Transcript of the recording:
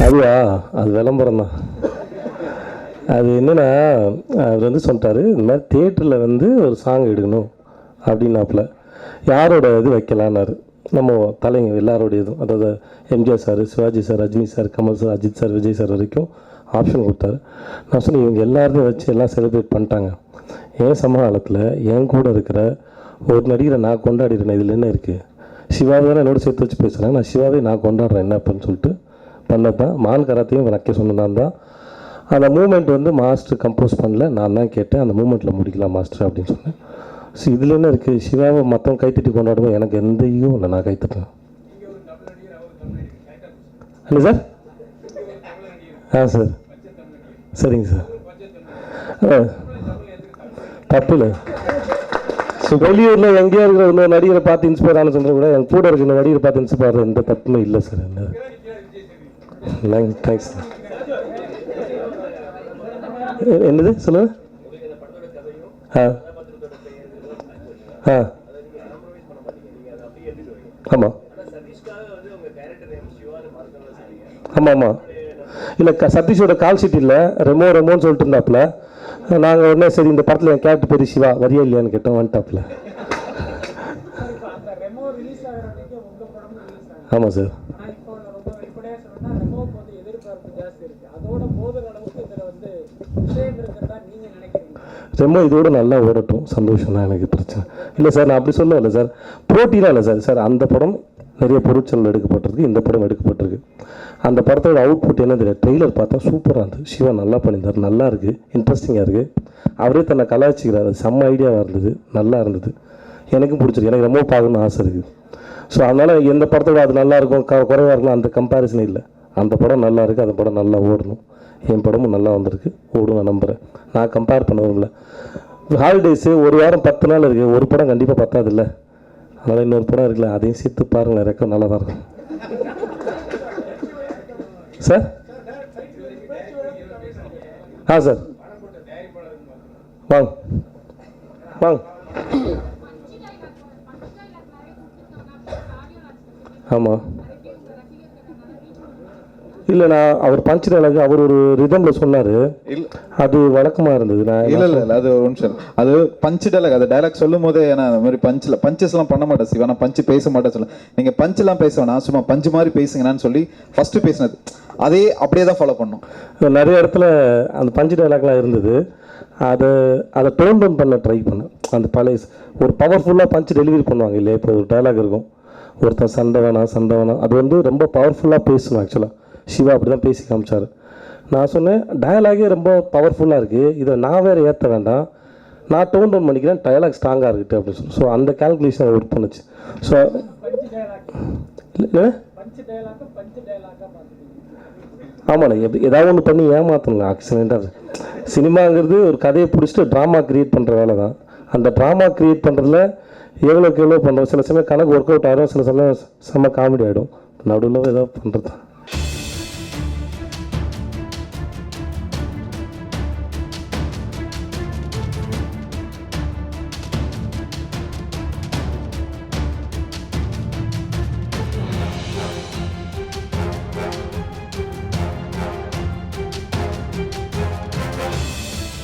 அதுவா அது விளம்பரம் தான். அது என்னென்னா அவர் வந்து சொல்லிட்டாரு, இந்த மாதிரி தியேட்டரில் வந்து ஒரு சாங் எடுக்கணும் அப்படின்னாப்புல. யாரோட இது வைக்கலான்னாரு. நம்ம தலைங்க எல்லாரோடைய இதுவும், அதாவது MGR sir, Sivaji sir, Rajini sir, Kamal sir, Ajith sir, Vijay sir வரைக்கும் ஆப்ஷன் கொடுத்தாரு. நான் சொன்னேன், இவங்க எல்லாருமே வச்சு எல்லாம் செலிப்ரேட் பண்ணிட்டாங்க. என் சமகாலத்தில் என் கூட இருக்கிற ஒரு நடிகரை நான் கொண்டாடிடுறேன், இதில் என்ன இருக்குது? சிவாவை தான் என்னோட சேர்த்து வச்சு பேசுகிறேன், நான் சிவாவே நான் கொண்டாடுறேன் என்ன அப்படின்னு சொல்லிட்டு பண்ணது தான். மான் கராத்தையும் வைக்க சொன்னதான் தான். அந்த மூமெண்ட் வந்து மாஸ்டர் கம்போஸ் பண்ணல, நான் தான் கேட்டேன், அந்த மூமெண்ட்டில் முடிக்கலாம் மாஸ்டர் அப்படின்னு சொன்னேன். ஸோ இதில் என்ன இருக்குது? சிவாவை மற்றவங்க கைத்தட்டி கொண்டாடுவோம், எனக்கு எந்த ஈவும் இல்லை, நான் கைத்தட்டேன். இல்லை சார்? சார் சரிங்க சார். தப்பு இல்லை. ஸோ வெளியூரில் எங்கேயோ இருக்கிற இன்னொரு நடிகரை பார்த்து இன்ஸ்பயர் ஆன சொல்கிற கூட என் கூட இருக்கிற நடிகரை பார்த்து இன்ஸ்பயர் ஆகிற எந்த தப்புமே இல்லை சார். என்ன தேங்க்ஸ் சார். என்னது சொல்லுங்கள். ஆமாம் ஆமாம் ஆமாம். இல்லை சதீஷோட கால் ஷீட் இல்லை, ரெமோன்னு சொல்லிட்டு இருந்தாப்புல. நாங்கள் உடனே சரி இந்த படத்தில் என் கேரக்டர் பேர் சிவா, வரியா இல்லையான்னு கேட்டோம், வந்துட்டாப்புல. ஆமாம் சார். ரெமோ இதோடு நல்லா ஓடட்டும், சந்தோஷம் தான், எனக்கு பிரச்சனை இல்லை சார். நான் அப்படி சொல்லலை சார், போட்டிலாம் இல்லை சார். சார் அந்த படம் நிறைய பொருட்செலவு எடுக்கப்பட்டிருக்கு, இந்த படம் எடுக்கப்பட்டிருக்கு. அந்த படத்தோட அவுட்புட் என்ன தெரியாது, ட்ரெய்லர் பார்த்தா சூப்பராக இருந்தது. சிவா நல்லா பண்ணியிருந்தார், நல்லா இருக்குது, இன்ட்ரெஸ்டிங்காக இருக்குது. அவரே தன்னை கலாய்ச்சிக்கிறாரு, செம்ம ஐடியாவாக இருந்தது, நல்லா இருந்தது, எனக்கும் பிடிச்சிருக்கு. எனக்கு ரொம்ப பார்க்கணும்னு ஆசை இருக்குது. ஸோ அதனால் எந்த படத்தோட அது நல்லாயிருக்கும் குறைவாக இருக்கலாம் அந்த கம்பேரிசன் இல்லை. அந்த படம் நல்லா இருக்குது, அந்த படம் நல்லா ஓடணும். என் படமும் நல்லா வந்திருக்கு, ஓடும் நான் நம்புகிறேன். நான் கம்பேர் பண்ணுவோம்ல. ஹாலிடேஸு ஒரு வாரம் 10 நாள் இருக்குது, ஒரு படம் கண்டிப்பாக பத்தாது இல்லை. அதனால் இன்னொரு படம் இருக்குல்ல, அதையும் சேர்த்து பாருங்கள், ரெக்கம் நல்லா தான் இருக்கும் சார். சார் வாங்க வாங்க. ஆமாம். இல்லை நான் அவர் பஞ்ச் டைலாக் அவர் ஒரு ரிதமில் சொன்னார், அது வழக்கமாக இருந்தது. நான் இல்லை அது ஒரு நிமிஷம், அது பஞ்ச் டைலாக். அது டைலாக் சொல்லும் போதே ஏன்னா அந்த மாதிரி பஞ்சஸ்லாம் பண்ண மாட்டேன் சிவா, நான் பஞ்சு பேச மாட்டேன் சொல்ல. நீங்கள் பஞ்செலாம் பேச வேணாம், சும்மா பஞ்சு மாதிரி பேசுங்கன்னு சொல்லி ஃபஸ்ட்டு பேசினது அதே அப்படியே தான் ஃபாலோ பண்ணோம். நிறைய இடத்துல அந்த பஞ்சு டைலாக்லாம் இருந்தது, அதை டோன் டவுன் பண்ண ட்ரை பண்ணேன். அந்த பழைய ஒரு பவர்ஃபுல்லாக பஞ்சு டெலிவரி பண்ணுவாங்க இல்லையா, இப்போ ஒரு டைலாக் இருக்கும், ஒருத்தர் சண்டை வேணாம், அது வந்து ரொம்ப பவர்ஃபுல்லாக பேசணும். ஆக்சுவலாக சிவா அப்படி தான் பேசி காமிச்சார். நான் சொன்னேன், டயலாகே ரொம்ப பவர்ஃபுல்லாக இருக்குது, இதை நான் வேறு ஏற்ற வேண்டாம், நான் டோன் டவுன் பண்ணிக்கிறேன், டயலாக் ஸ்ட்ராங்காக இருக்குது அப்படின்னு சொல்லி. ஸோ அந்த கால்குலேஷன் ஒர்க் பண்ணுச்சு. ஸோ இல்லை ஆமாண்ணா, ஏதாவது ஒன்று பண்ணி ஏமாற்றணுங்க. ஆக்சிடெண்ட்டாக சினிமாங்கிறது ஒரு கதையை பிடிச்சிட்டு ட்ராமா க்ரியேட் பண்ணுற வேலை தான். அந்த ட்ராமா க்ரியேட் பண்ணுறதுல எவ்வளோக்கு எவ்வளோ பண்ணுறோம். சில சமயம் கணக்கு ஒர்க் அவுட் ஆகிடும், சில சமயம் செம்ம காமெடி ஆகிடும், நடுவில் ஏதாவது பண்ணுறது தான்.